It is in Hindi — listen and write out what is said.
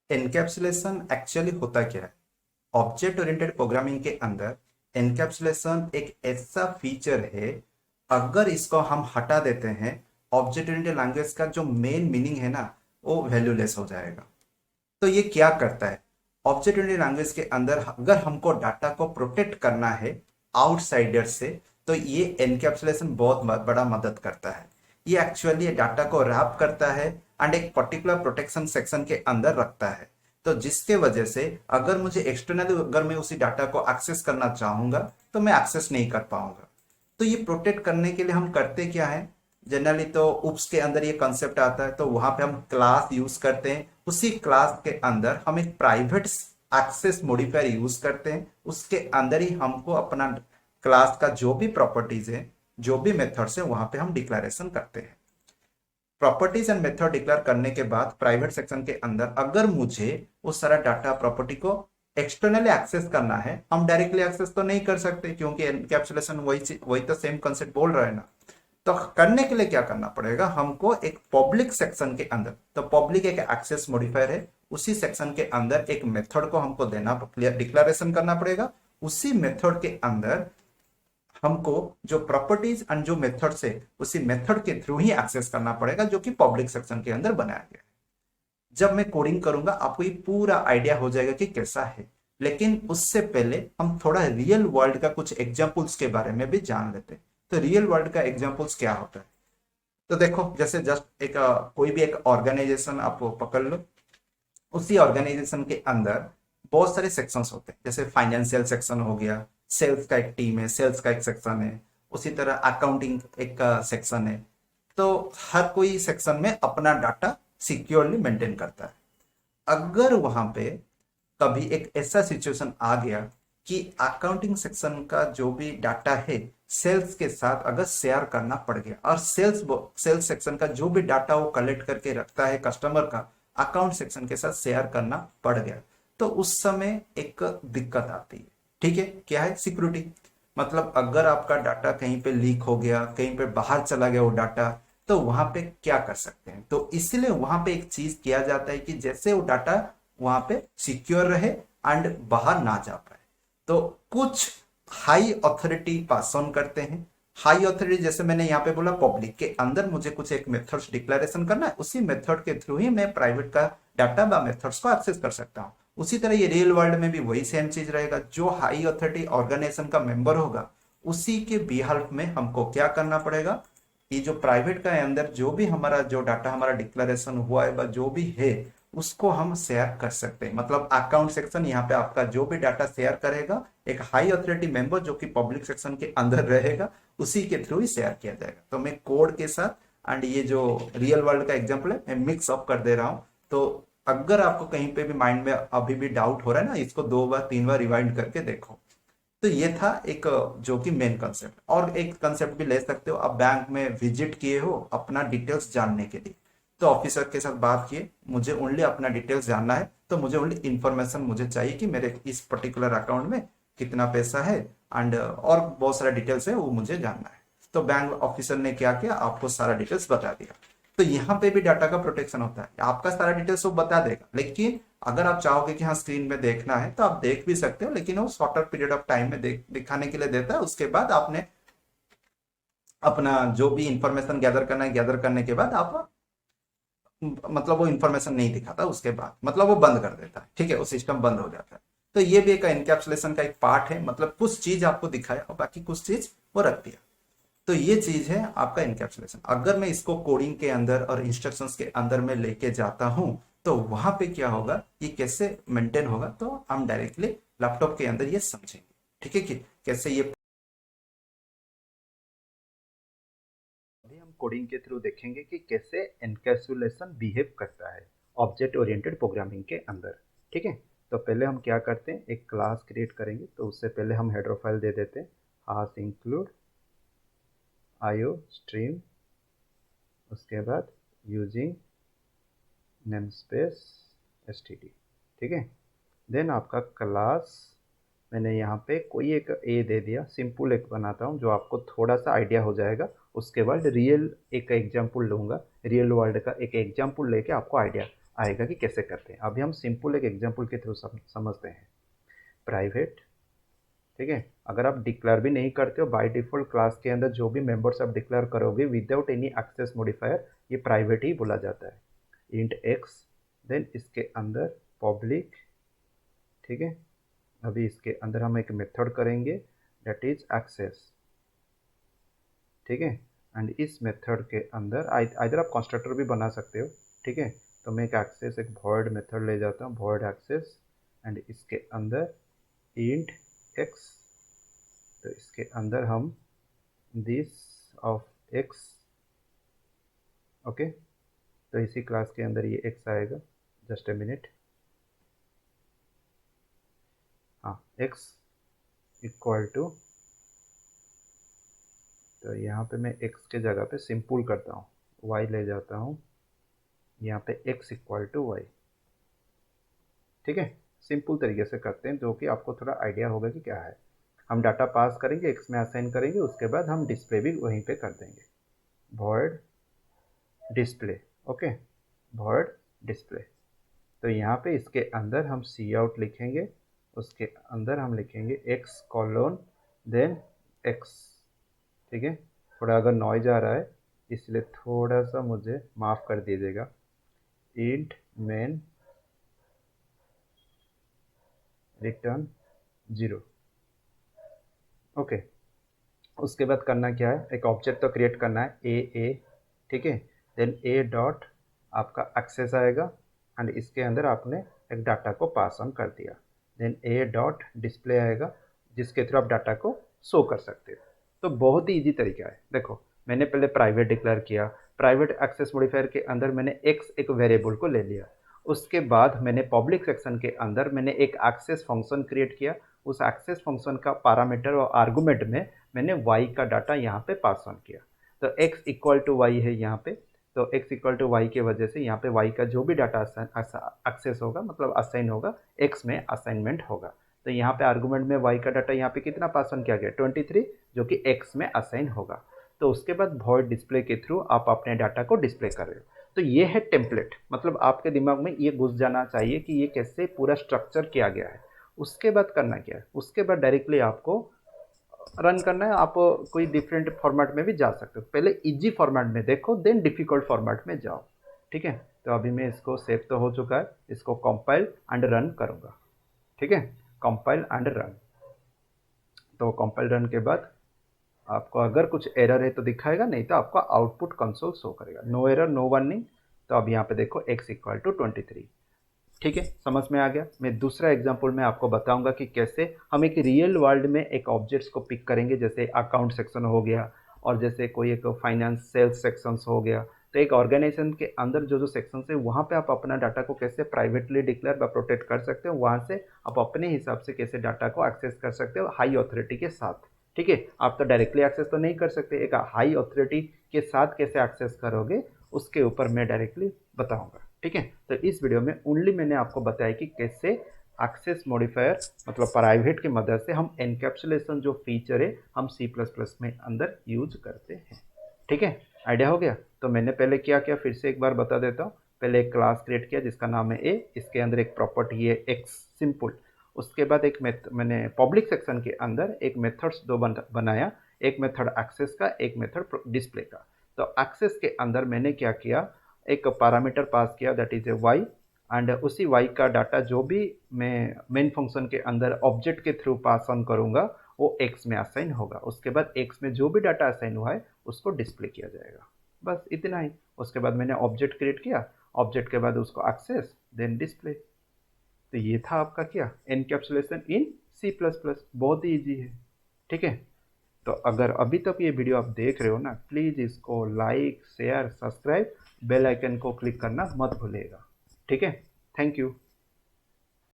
एनकैप्सुलेशन एक्चुअली होता क्या है? ऑब्जेक्ट ओरिएंटेड प्रोग्रामिंग के अंदर एनकैप्सुलेशन एक ऐसा फीचर है, अगर इसको हम हटा देते हैं, ऑब्जेक्ट ओरिएंटेड लैंग्वेज का जो मेन मीनिंग है ना, वो वैल्यूलेस हो जाएगा। तो ये क्या करता है? ऑब्जेक्ट ओरिएंटेड लैंग्वेज के अंदर अगर हमको डाटा को प्रोटेक्ट करना है आउटसाइडर से, तो ये एनकैप्सुलेशन बहुत बड़ा मदद करता है। ये एक्चुअली डाटा को रैप करता है एंड एक पर्टिकुलर प्रोटेक्शन सेक्शन के अंदर रखता है। तो जिसके वजह से अगर मुझे एक्सटर्नली अगर मैं उसी डाटा को एक्सेस करना चाहूंगा, तो मैं एक्सेस नहीं कर पाऊंगा। तो ये प्रोटेक्ट करने के लिए हम करते क्या है? जनरली तो उप्स के अंदर ये कंसेप्ट आता है, तो वहां पे हम क्लास यूज करते हैं। उसी क्लास के अंदर हम एक प्राइवेट एक्सेस मॉडिफायर यूज करते हैं। उसके अंदर ही हमको अपना क्लास का जो भी प्रॉपर्टीज है, जो भी मेथड्स है, वहां पे हम डिक्लेरेशन करते हैं। प्रॉपर्टीज एंड मेथड डिक्लेयर करने के बाद प्राइवेट सेक्शन के अंदर अगर मुझे वो सारा डाटा प्रॉपर्टी को एक्सटर्नली एक्सेस करना है, हम डायरेक्टली एक्सेस तो नहीं कर सकते, क्योंकि एनकैप्सुलेशन वही वही तो सेम कंसेप्ट बोल रहा है ना। तो करने के लिए क्या करना पड़ेगा? हमको एक पब्लिक सेक्शन के अंदर, तो पब्लिक एक एक्सेस मॉडिफायर है, उसी सेक्शन के अंदर एक मेथड को हमको देना, डिक्लेरेशन करना पड़ेगा। उसी मेथड के अंदर हमको जो प्रॉपर्टीज एंड जो मेथड्स है, उसी मेथड के थ्रू ही एक्सेस करना पड़ेगा, जो कि पब्लिक सेक्शन के अंदर बनाया गया है। जब मैं कोडिंग करूंगा, आपको ये पूरा आइडिया हो जाएगा कि कैसा है। लेकिन उससे पहले हम थोड़ा रियल वर्ल्ड का कुछ एग्जांपल्स के बारे में भी जान लेते हैं। तो रियल वर्ल्ड का एग्जांपल्स क्या होता है? तो देखो, जैसे जस्ट एक कोई भी एक ऑर्गेनाइजेशन आप पकड़ लो। उसी ऑर्गेनाइजेशन के अंदर बहुत सारे सेक्शंस होते हैं। जैसे फाइनेंशियल सेक्शन हो गया, सेल्स का एक टीम है, सेल्स का एक सेक्शन है, उसी तरह अकाउंटिंग एक सेक्शन है। तो हर कोई सेक्शन में अपना डाटा सिक्योरली मेंटेन करता है। अगर वहां पे कभी एक ऐसा सिचुएशन आ गया कि अकाउंटिंग सेक्शन का जो भी डाटा है सेल्स के साथ अगर शेयर करना पड़ गया, और सेल्स सेक्शन का जो भी डाटा वो कलेक्ट करके रखता है कस्टमर का, अकाउंट सेक्शन के साथ शेयर करना पड़ गया, तो उस समय एक दिक्कत आती है। ठीक है, क्या है? सिक्योरिटी। मतलब अगर आपका डाटा कहीं पे लीक हो गया, कहीं पे बाहर चला गया वो डाटा, तो वहां पे क्या कर सकते हैं? तो इसलिए वहां पे एक चीज किया जाता है कि जैसे वो डाटा वहां पे सिक्योर रहे एंड बाहर ना जा पाए। तो कुछ हाई अथॉरिटी पास ऑन करते हैं। हाई अथॉरिटी जैसे मैंने यहाँ पे बोला, पब्लिक के अंदर मुझे कुछ एक मेथड्स डिक्लेरेशन करना है, उसी मेथड के थ्रू ही मैं प्राइवेट का डाटा व मेथड्स को एक्सेस कर सकता हूँ। उसी तरह ये रियल वर्ल्ड में भी वही सेम चीज रहेगा। जो हाई अथॉरिटी ऑर्गेनाइजेशन का मेंबर होगा, उसी के बिहाफ में हमको क्या करना पड़ेगा? ये जो प्राइवेट का अंदर जो भी हमारा जो डाटा हमारा डिक्लेरेशन हुआ है, जो भी है, उसको हम शेयर कर सकते हैं। मतलब अकाउंट सेक्शन यहाँ पे आपका जो भी डाटा शेयर करेगा, एक हाई अथॉरिटी मेंबर जो कि पब्लिक सेक्शन के अंदर रहेगा, उसी के थ्रू ही शेयर किया जाएगा। तो मैं कोड के साथ एंड ये जो रियल वर्ल्ड का एग्जांपल है, मैं मिक्स अप कर दे रहा हूँ। तो अगर आपको कहीं पे भी माइंड में अभी भी डाउट हो रहा है ना, इसको 2 बार 3 बार रिवाइंड करके देखो। तो ये था एक जो कि मेन कंसेप्ट। और एक कंसेप्ट भी ले सकते हो, आप बैंक में विजिट किए हो अपना डिटेल्स जानने के लिए, तो ऑफिसर के साथ बात किए, मुझे ओनली अपना डिटेल्स जानना है, तो मुझे ओनली इंफॉर्मेशन मुझे चाहिए कि मेरे इस पर्टिकुलर अकाउंट में कितना पैसा है, एंड और बहुत सारा डिटेल्स है, वो मुझे जानना है। तो बैंक ऑफिसर ने क्या किया? आपको सारा डिटेल्स बता दिया। तो यहाँ पे भी डाटा का प्रोटेक्शन होता है, आपका सारा डिटेल्स वो बता देगा। लेकिन अगर आप चाहोगे कि हाँ स्क्रीन में देखना है, तो आप देख भी सकते हो, लेकिन वो शॉर्टर पीरियड ऑफ टाइम में दिखाने के लिए देता है। उसके बाद आपने अपना जो भी इंफॉर्मेशन गैदर करना है, गैदर करने के बाद आप मतलब वो इंफॉर्मेशन नहीं दिखाता उसके बाद, मतलब वो बंद कर देता है। ठीक है, वो सिस्टम बंद हो जाता है। तो ये भी एक एनकैप्सुलेशन का एक पार्ट है, मतलब कुछ चीज आपको दिखाया और बाकी कुछ चीज वो रख दिया। तो ये चीज है आपका इनकैप्सुलेशन। अगर मैं इसको कोडिंग के अंदर और इंस्ट्रक्शंस के अंदर में लेके जाता हूं, तो वहां पे क्या होगा, ये कैसे मेंटेन होगा, तो हम डायरेक्टली लैपटॉप के अंदर ये समझेंगे। ठीक है, कि कैसे ये अभी हम कोडिंग के थ्रू देखेंगे कि कैसे एनकैप्सुलेशन बिहेव करता है ऑब्जेक्ट ओरिएंटेड प्रोग्रामिंग के अंदर। ठीक है, तो पहले हम क्या करते हैं, एक क्लास क्रिएट करेंगे। तो उससे पहले हम हेडर फाइल दे देते हैं, हाश इंक्लूड आईओ स्ट्रीम, उसके बाद यूजिंग नेमस्पेस std। ठीक है, देन आपका क्लास मैंने यहाँ पे कोई एक ए दे दिया, सिंपल एक बनाता हूँ जो आपको थोड़ा सा आइडिया हो जाएगा। उसके बाद रियल एक एग्जाम्पल लूँगा, रियल वर्ल्ड का एक एग्जाम्पल लेके आपको आइडिया। आएगा कि कैसे करते हैं। अभी हम सिंपल एक एग्जांपल के थ्रू समझते हैं। प्राइवेट, ठीक है, अगर आप डिक्लेयर भी नहीं करते हो बाय डिफॉल्ट क्लास के अंदर जो भी मेंबर्स आप डिक्लेयर करोगे विदाउट एनी एक्सेस मॉडिफायर, ये प्राइवेट ही बोला जाता है। इंट एक्स, देन इसके अंदर पब्लिक, ठीक है। अभी इसके अंदर हम एक मेथड करेंगे दैट इज एक्सेस, ठीक है। एंड इस मेथड के अंदर आइदर आप कंस्ट्रक्टर भी बना सकते हो, ठीक है। तो मैं एक एक्सेस, एक void मेथड ले जाता हूँ, void एक्सेस, एंड इसके अंदर इंट एक्स, तो इसके अंदर हम दिस ऑफ एक्स, ओके। तो इसी क्लास के अंदर ये एक्स आएगा, जस्ट ए मिनट, हाँ, एक्स इक्वल टू, तो यहाँ पे मैं x के जगह पे सिंपल करता हूँ, y ले जाता हूँ, यहाँ पे x इक्वल टू वाई, ठीक है। सिंपल तरीके से करते हैं जो कि आपको थोड़ा आइडिया होगा कि क्या है। हम डाटा पास करेंगे, x में असाइन करेंगे, उसके बाद हम डिस्प्ले भी वहीं पे कर देंगे, void display, okay, void display. तो यहाँ पे इसके अंदर हम सी आउट लिखेंगे, उसके अंदर हम लिखेंगे x कॉलोन देन x, ठीक है। थोड़ा अगर नॉइज आ रहा है इसलिए थोड़ा सा मुझे माफ़ कर दीजिएगा। Int main return 0, okay. उसके बाद करना क्या है, एक ऑब्जेक्ट तो क्रिएट करना है ए, ठीक है। देन ए डॉट आपका एक्सेस आएगा एंड इसके अंदर आपने एक डाटा को पास ऑन कर दिया। देन ए डॉट डिस्प्ले आएगा जिसके थ्रू आप डाटा को शो कर सकते हो। तो बहुत ही ईजी तरीका है। देखो, मैंने पहले प्राइवेट डिक्लेयर किया, प्राइवेट एक्सेस मॉडिफायर के अंदर मैंने एक्स एक वेरिएबल को ले लिया, उसके बाद मैंने पब्लिक सेक्शन के अंदर मैंने एक एक्सेस फंक्शन क्रिएट किया, उस एक्सेस फंक्शन का पैरामीटर और आर्गुमेंट में मैंने y का डाटा यहाँ पे पास ऑन किया। तो x इक्वल टू वाई है यहाँ पे, तो x इक्वल टू वाई की वजह से यहाँ पे y का जो भी डाटा एक्सेस होगा मतलब असाइन होगा, x में असाइनमेंट होगा। तो यहाँ पे आर्गुमेंट में y का डाटा यहाँ पे कितना पास ऑन किया गया, 23, जो कि x में असाइन होगा। तो उसके बाद void डिस्प्ले के थ्रू आप अपने डाटा को डिस्प्ले कर रहे हो। तो ये है टेम्पलेट, मतलब आपके दिमाग में ये घुस जाना चाहिए कि ये कैसे पूरा स्ट्रक्चर किया गया है। उसके बाद करना क्या है, उसके बाद डायरेक्टली आपको रन करना है। आप कोई डिफरेंट फॉर्मेट में भी जा सकते हो, पहले इजी फॉर्मेट में देखो देन डिफिकल्ट फॉर्मेट में जाओ, ठीक है। तो अभी मैं इसको सेव तो हो चुका है, इसको कंपाइल एंड रन करूँगा, ठीक है। कंपाइल एंड रन, तो कंपाइल रन के बाद आपको अगर कुछ एरर है तो दिखाएगा, नहीं तो आपका आउटपुट कंसोल शो करेगा, नो एरर नो वार्निंग। तो अब यहाँ पे देखो x इक्वल टू 23, ठीक है, समझ में आ गया। मैं दूसरा एग्जांपल में आपको बताऊंगा कि कैसे हम एक रियल वर्ल्ड में एक ऑब्जेक्ट्स को पिक करेंगे, जैसे अकाउंट सेक्शन हो गया और जैसे कोई एक फाइनेंस सेल्स सेक्शंस हो गया। तो एक ऑर्गेनाइजेशन के अंदर जो जो सेक्शंस है वहाँ पे आप अपना डाटा को कैसे प्राइवेटली डिक्लेयर व प्रोटेक्ट कर सकते हो, वहाँ से आप अपने हिसाब से कैसे डाटा को एक्सेस कर सकते हो हाई अथॉरिटी के साथ, ठीक है। आप तो डायरेक्टली एक्सेस तो नहीं कर सकते, एक हाई अथॉरिटी के साथ कैसे एक्सेस करोगे उसके ऊपर मैं डायरेक्टली बताऊंगा, ठीक है। तो इस वीडियो में ओनली मैंने आपको बताया कि कैसे एक्सेस मॉडिफायर मतलब प्राइवेट की मदद से हम एनकैप्सुलेशन जो फीचर है हम C++ में अंदर यूज करते हैं, ठीक है। आइडिया हो गया। तो मैंने पहले क्या किया फिर से एक बार बता देता हूँ। पहले एक क्लास क्रिएट किया जिसका नाम है ए, इसके अंदर एक प्रॉपर्टी है एक्स सिंपल। उसके बाद एक मैंने पब्लिक सेक्शन के अंदर एक मेथड्स दो बनाया, एक मेथड एक्सेस का, एक मेथड डिस्प्ले का। तो एक्सेस के अंदर मैंने क्या किया, एक पैरामीटर पास किया that is a Y, and उसी वाई का डाटा जो भी मैं मेन फंक्शन के अंदर ऑब्जेक्ट के थ्रू पास ऑन करूंगा वो एक्स में असाइन होगा। उसके बाद एक्स में जो भी डाटा असाइन हुआ है उसको डिस्प्ले किया जाएगा, बस इतना ही। उसके बाद मैंने ऑब्जेक्ट क्रिएट किया, ऑब्जेक्ट के बाद उसको एक्सेस देन डिस्प्ले। तो ये था आपका क्या, एनकैप्सुलेशन इन C++, बहुत ही ईजी है, ठीक है। तो अगर अभी तक ये वीडियो आप देख रहे हो ना, प्लीज़ इसको like share subscribe bell icon को क्लिक करना मत भूलिएगा, ठीक है। थैंक यू।